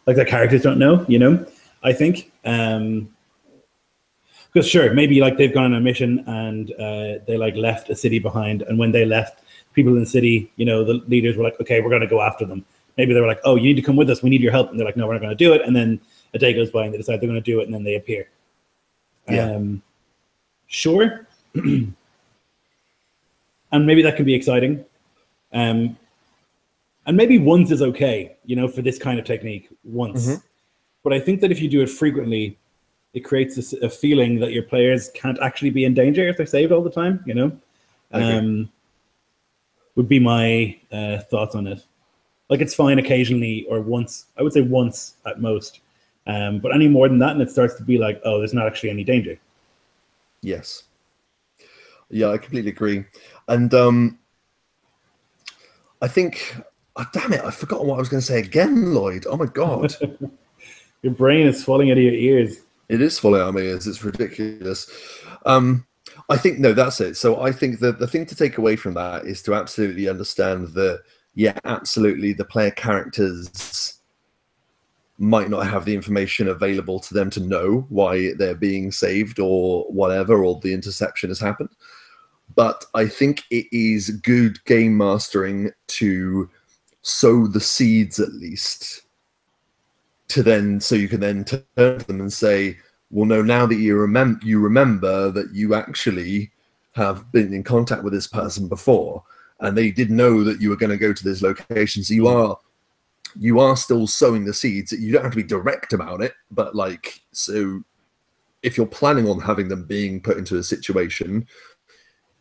Like the characters don't know, you know, I think. Because sure, maybe like they've gone on a mission and they like left a city behind. And when they left, people in the city, you know, the leaders were like, okay, we're going to go after them. Maybe they were like, oh, you need to come with us. We need your help. And they're like, no, we're not going to do it. And then a day goes by and they decide they're going to do it. And then they appear. Yeah. Sure. And maybe that can be exciting. And maybe once is okay, you know, for this kind of technique once. Mm-hmm. But I think that if you do it frequently, it creates a feeling that your players can't actually be in danger if they're saved all the time, you know? Okay. Would be my thoughts on it. Like it's fine occasionally or once, I would say once at most. But any more than that, and it starts to be like, oh, there's not actually any danger. Yes. Yeah, I completely agree. And I think, oh, damn it, I've forgotten what I was going to say again, Lloyd. Oh my God. Your brain is falling out of your ears. It is falling out of my ears. It's ridiculous. I think, no, that's it. So I think that the thing to take away from that is to absolutely understand that, yeah, absolutely, the player characters might not have the information available to them to know why they're being saved or whatever, or the interception has happened. But I think it is good game mastering to sow the seeds at least, to then, so you can then turn to them and say, well, no, now that you remember that you actually have been in contact with this person before, and they did know that you were going to go to this location. So you are still sowing the seeds. You don't have to be direct about it, but like, so if you're planning on having them being put into a situation,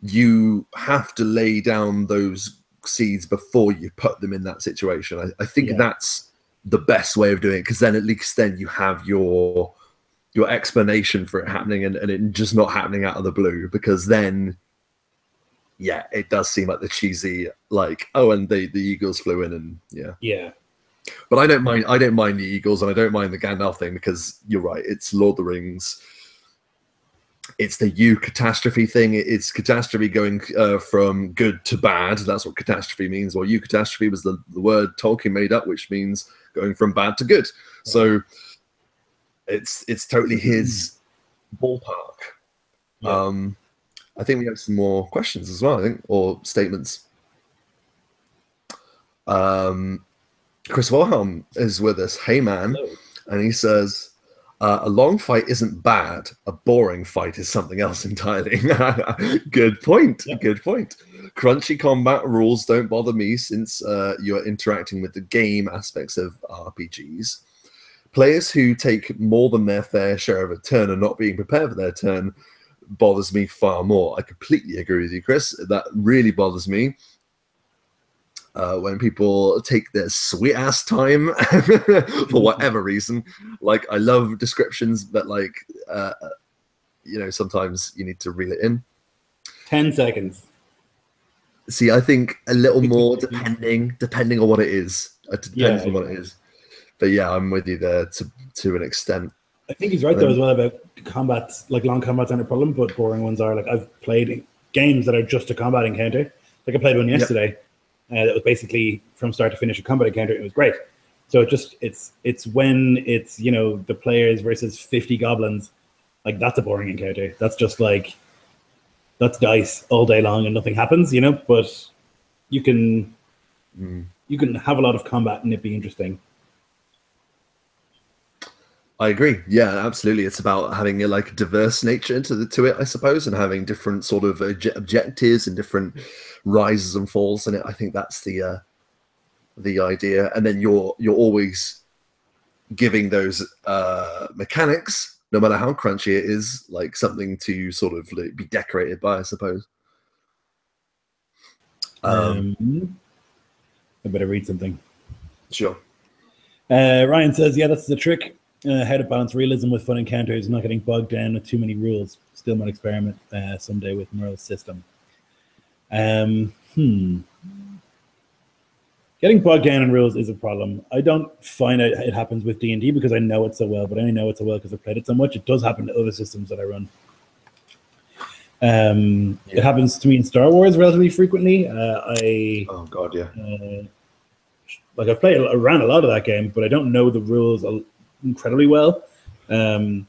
you have to lay down those seeds before you put them in that situation. I think that's the best way of doing it, because then at least then you have your explanation for it happening and it just not happening out of the blue, because then yeah, it does seem like the cheesy, like, oh, and the eagles flew in, and yeah. But I don't mind the eagles, and I don't mind the Gandalf thing, because you're right, it's Lord of the Rings. It's the eucatastrophe thing. It's catastrophe going from good to bad. That's what catastrophe means. Well, eucatastrophe was the word Tolkien made up, which means going from bad to good. So it's totally his ballpark. Yeah. I think we have some more questions as well, I think, or statements. Chris Wilhelm is with us. Hey, man. Hello. And he says, a long fight isn't bad. A boring fight is something else entirely. Good point. Yeah. Good point. Crunchy combat rules don't bother me, since you're interacting with the game aspects of RPGs. Players who take more than their fair share of a turn and not being prepared for their turn bothers me far more. I completely agree with you, Chris. That really bothers me. When people take their sweet ass time for whatever reason. Like, I love descriptions, but like, you know, sometimes you need to reel it in. 10 seconds. See, I think a little more depending on what it is. It depends on what it is. But yeah, I'm with you there to an extent. I think he's right though as well about combats. Like long combats aren't a problem, but boring ones are. Like I've played games that are just a combat encounter. Like I played one yesterday that was basically from start to finish a combat encounter. It was great. So it's when it's, you know, the players versus 50 goblins, like that's a boring encounter. That's just like, that's dice all day long and nothing happens, you know. But you can have a lot of combat and it be interesting. I agree. Yeah, absolutely. It's about having a like diverse nature to it, I suppose, and having different sort of objectives and different rises and falls in it. I think that's the idea. And then you're always giving those mechanics, no matter how crunchy it is, like something to sort of like be decorated by, I suppose. I better read something. Sure. Ryan says, yeah, that's the trick. How to balance realism with fun encounters, not getting bogged down with too many rules. Still might experiment someday with Merle's system. Getting bogged down in rules is a problem. I don't find it happens with D&D because I know it so well, but I only know it so well because I've played it so much. It does happen to other systems that I run. It happens to me in Star Wars relatively frequently. Oh God, yeah. Like I've played around a lot of that game, but I don't know the rules incredibly well. And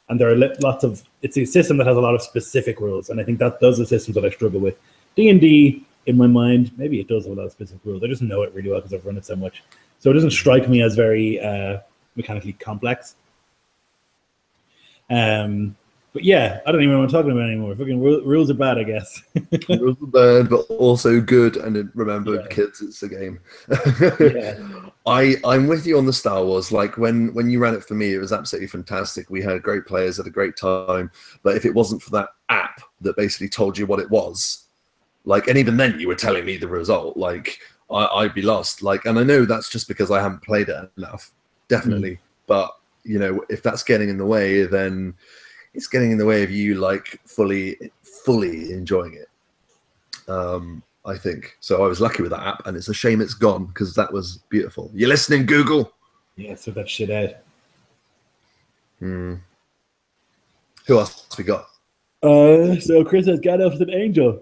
there are lots of, it's a system that has a lot of specific rules, and I think that those are systems that I struggle with. D&D, in my mind, maybe it does have a lot of specific rules. I just know it really well because I've run it so much. So it doesn't strike me as very mechanically complex. But yeah, I don't even know what I'm talking about anymore. Fucking rules are bad, I guess. Rules are bad, but also good. And remember, kids, it's a game. I'm with you on the Star Wars. Like when you ran it for me, it was absolutely fantastic. We had great players, had a great time. But if it wasn't for that app that basically told you what it was, like, and even then you were telling me the result, like I'd be lost. Like, and I know that's just because I haven't played it enough, definitely. But you know, if that's getting in the way, then it's getting in the way of you like fully enjoying it. I think so. I was lucky with that app, and it's a shame it's gone because that was beautiful. You listening, Google? Yeah, so that shit out. Who else we got? So Chris says Gandalf is an angel,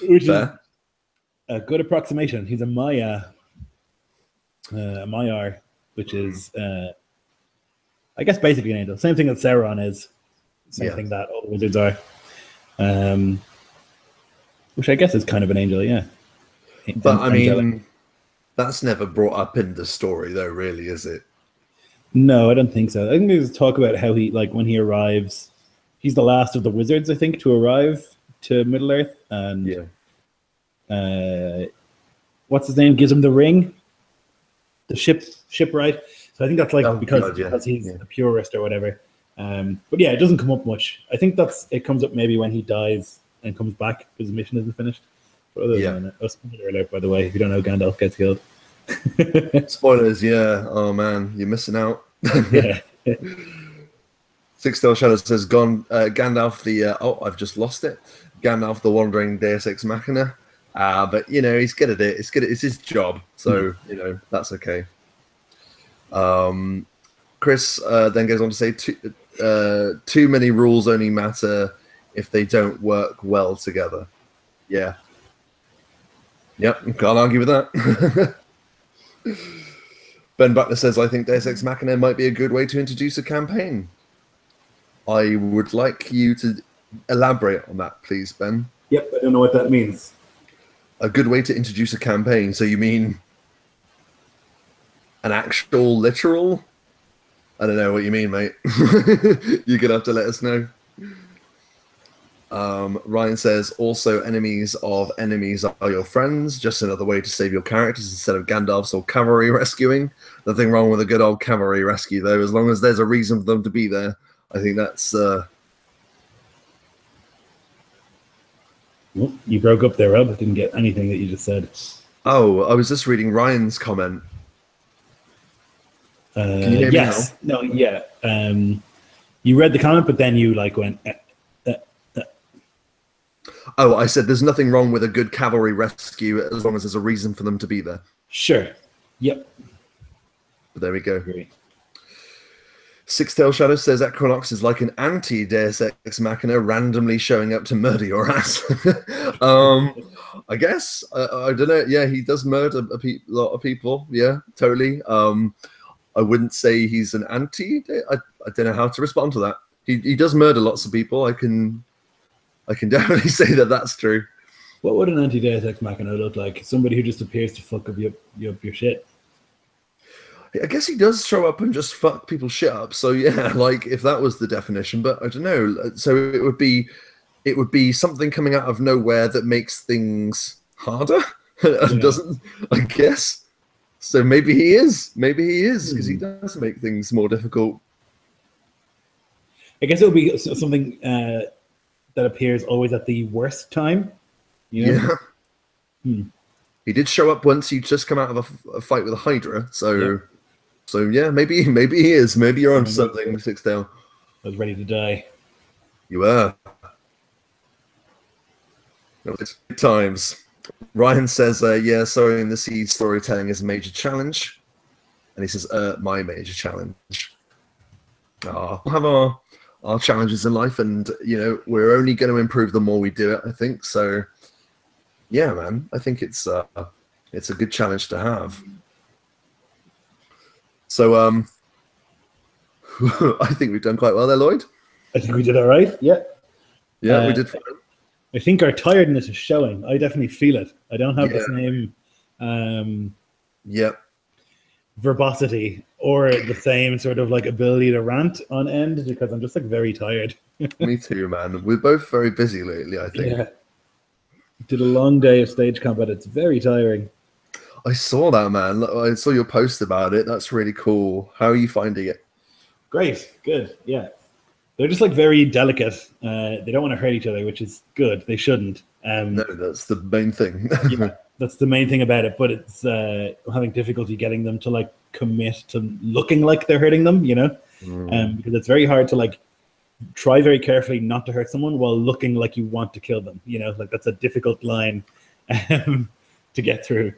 which is a good approximation. He's a Maya, Maiar, which is I guess basically an angel. Same thing that Sauron is. Same thing that all the wizards are. Which I guess is kind of an angel, yeah. But I mean, that's never brought up in the story, though, really, is it? No, I don't think so. I think there's talk about how he, like, when he arrives, he's the last of the wizards, I think, to arrive to Middle Earth, and what's his name? Gives him the ring, the shipwright. So I think that's like because he's a purist or whatever. But yeah, it doesn't come up much. I think it comes up maybe when he dies and comes back because his mission isn't finished. But other than that, spoiler alert, by the way, if you don't know, Gandalf gets killed. Spoilers, yeah. Oh man, you're missing out. Yeah. Six-Tailed Shadow says Gandalf the I've just lost it. Gandalf the Wandering Deus Ex Machina. But you know, he's good at it. It's his job. So, you know, that's okay. Chris then goes on to say too many rules only matter if they don't work well together. Yeah. Yep, can't argue with that. Ben Buckner says, I think Deus Ex Machina might be a good way to introduce a campaign. I would like you to elaborate on that, please, Ben. Yep, I don't know what that means. A good way to introduce a campaign. So you mean an actual literal? I don't know what you mean, mate. You're going to have to let us know. Ryan says, also enemies of enemies are your friends. Just another way to save your characters instead of Gandalf's or cavalry rescuing. Nothing wrong with a good old cavalry rescue, though, as long as there's a reason for them to be there. I think that's... Well, you broke up there, Rob. I didn't get anything that you just said. Oh, I was just reading Ryan's comment. Can you hear me now? No, yeah. You read the comment, but then you like went... Oh, I said there's nothing wrong with a good cavalry rescue as long as there's a reason for them to be there. Sure. Yep. But there we go. Agree. Six-Tail Shadow says Equinox is like an anti-Deus Ex Machina randomly showing up to murder your ass. I guess. I don't know. Yeah, he does murder a lot of people. Yeah, totally. I wouldn't say he's an anti. I don't know how to respond to that. He does murder lots of people. I can definitely say that that's true. What would an anti-Deus Ex Machina look like? Somebody who just appears to fuck up your shit. I guess he does show up and just fuck people's shit up. So yeah, like if that was the definition, but I don't know. So it would be something coming out of nowhere that makes things harder and doesn't, I guess. So maybe he is because he does make things more difficult. I guess it would be something that appears always at the worst time. You know? Yeah. He did show up once. He just come out of a fight with a Hydra. So yeah, maybe he is. Maybe you're on something, Six-Tail. I was ready to die. You were. Good times. Ryan says, yeah, sowing the seed storytelling is a major challenge. And he says, my major challenge. We'll have our challenges in life, and we're only going to improve the more we do it, I think. So yeah, man, I think it's a good challenge to have. So I think we've done quite well there, Lloyd. I think we did all right. Yeah. Yeah, we did fine. I think our tiredness is showing. I definitely feel it. I don't have the same verbosity or the same sort of like ability to rant on end, because I'm just like very tired. Me too, man. We're both very busy lately, I think. Yeah. Did a long day of stage combat. It's very tiring. I saw that, man. I saw your post about it. That's really cool. How are you finding it? Great. Good. Yeah. They're just like very delicate. They don't want to hurt each other, which is good. They shouldn't. No, that's the main thing. Yeah, that's the main thing about it. But it's having difficulty getting them to like commit to looking like they're hurting them, because it's very hard to like try very carefully not to hurt someone while looking like you want to kill them. Like that's a difficult line to get through.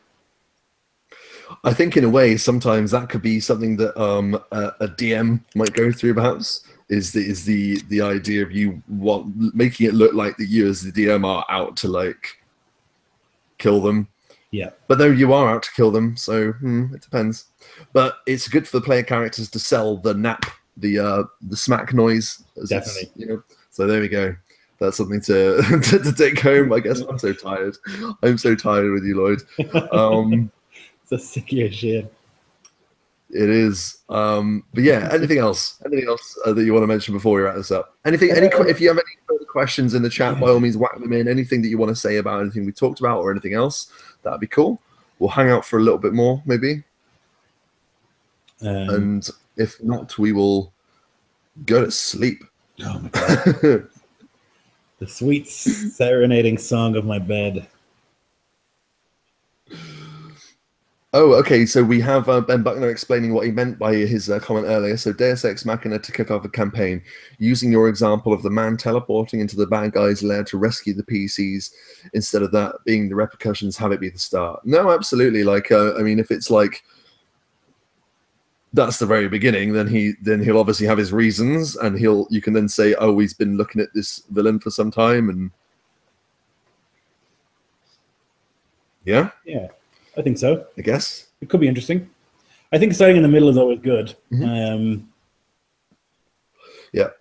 I think in a way, sometimes that could be something that a DM might go through, perhaps. Is the idea of you making it look like that you as the DM are out to like kill them. Yeah. But though you are out to kill them, so it depends. But it's good for the player characters to sell the nap, the smack noise. Definitely. So there we go. That's something to take home. I guess I'm so tired. I'm so tired with you, Lloyd. It's a sicky shit. It is. But yeah, anything else that you want to mention before we wrap this up? If you have any further questions in the chat, by all means, whack them in. Anything that you want to say about anything we talked about or anything else, that'd be cool. We'll hang out for a little bit more, maybe. And if not, we will go to sleep. Oh my God. The sweet serenading song of my bed. Oh, okay. So we have Ben Buckner explaining what he meant by his comment earlier. So Deus Ex Machina to kick off a campaign, using your example of the man teleporting into the bad guy's lair to rescue the PCs, instead of that being the repercussions, have it be the start. No, absolutely. Like, I mean, if it's like that's the very beginning, then he'll obviously have his reasons, and you can then say, oh, he's been looking at this villain for some time, and yeah. I think so. I guess it could be interesting. I think starting in the middle is always good. Mm-hmm. Yeah,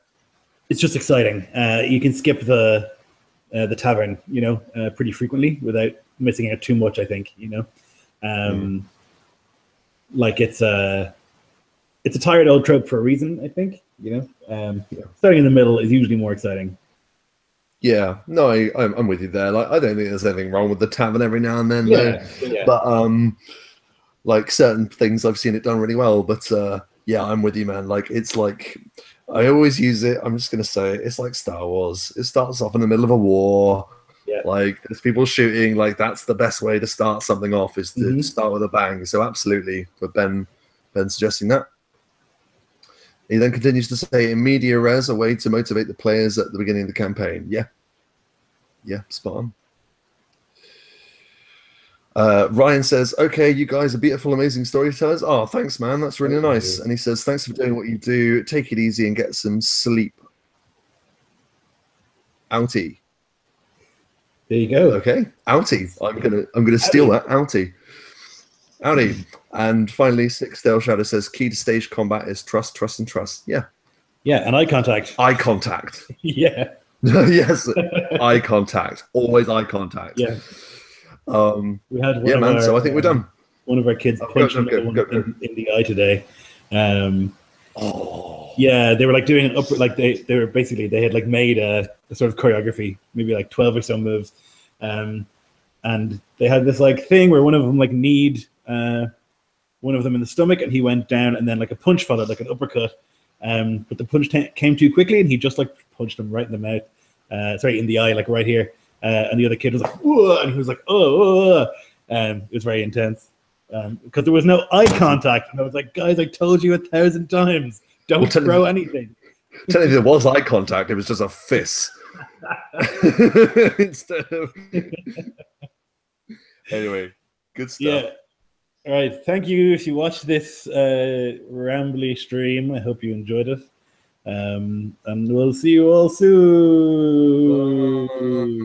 it's just exciting. You can skip the tavern, pretty frequently without missing out too much. I think, like it's a tired old trope for a reason. I think, starting in the middle is usually more exciting. Yeah, no, I'm with you there. Like, I don't think there's anything wrong with the tavern every now and then. Yeah. But like certain things, I've seen it done really well. But yeah, I'm with you, man. Like, it's like I always use it. I'm just gonna say it's like Star Wars. It starts off in the middle of a war. Yeah. Like there's people shooting. Like that's the best way to start something off, is to start with a bang. So absolutely, for Ben suggesting that. He then continues to say, in media res, a way to motivate the players at the beginning of the campaign. Yeah, spot on. Ryan says, okay, you guys are beautiful, amazing storytellers. Oh, thanks, man. That's really Thank nice. you. And he says, thanks for doing what you do. Take it easy and get some sleep. Outie. There you go. Okay. Outie. I'm gonna steal that. Outie. Outie. And finally, Sixtail Shadow says, key to stage combat is trust, trust, and trust. Yeah. Yeah, and eye contact. Eye contact. Yeah. Yes. Eye contact. Always eye contact. Yeah. We had yeah, man. So I think we're done. One of our kids punched another one in the eye today. Yeah, they were like doing an upper, like they were basically, they had like made a sort of choreography, maybe like 12 or so moves. And they had this like thing where one of them like kneed one of them in the stomach, and he went down, and then like a punch followed, like an uppercut. But the punch came too quickly, and he just like punched him right in the mouth, sorry, in the eye, like right here. And the other kid was like, whoa, and he was like, oh. It was very intense because there was no eye contact. And I was like, guys, I told you 1,000 times, don't throw anything. Tell you there was eye contact, it was just a fist. Instead of... Anyway, good stuff. Yeah. All right. Thank you if you watched this rambly stream. I hope you enjoyed it. And we'll see you all soon.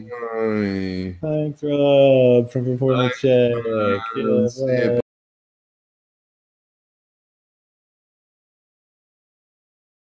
Bye. Thanks, Rob, from Performance Check. Bye. Yeah, bye.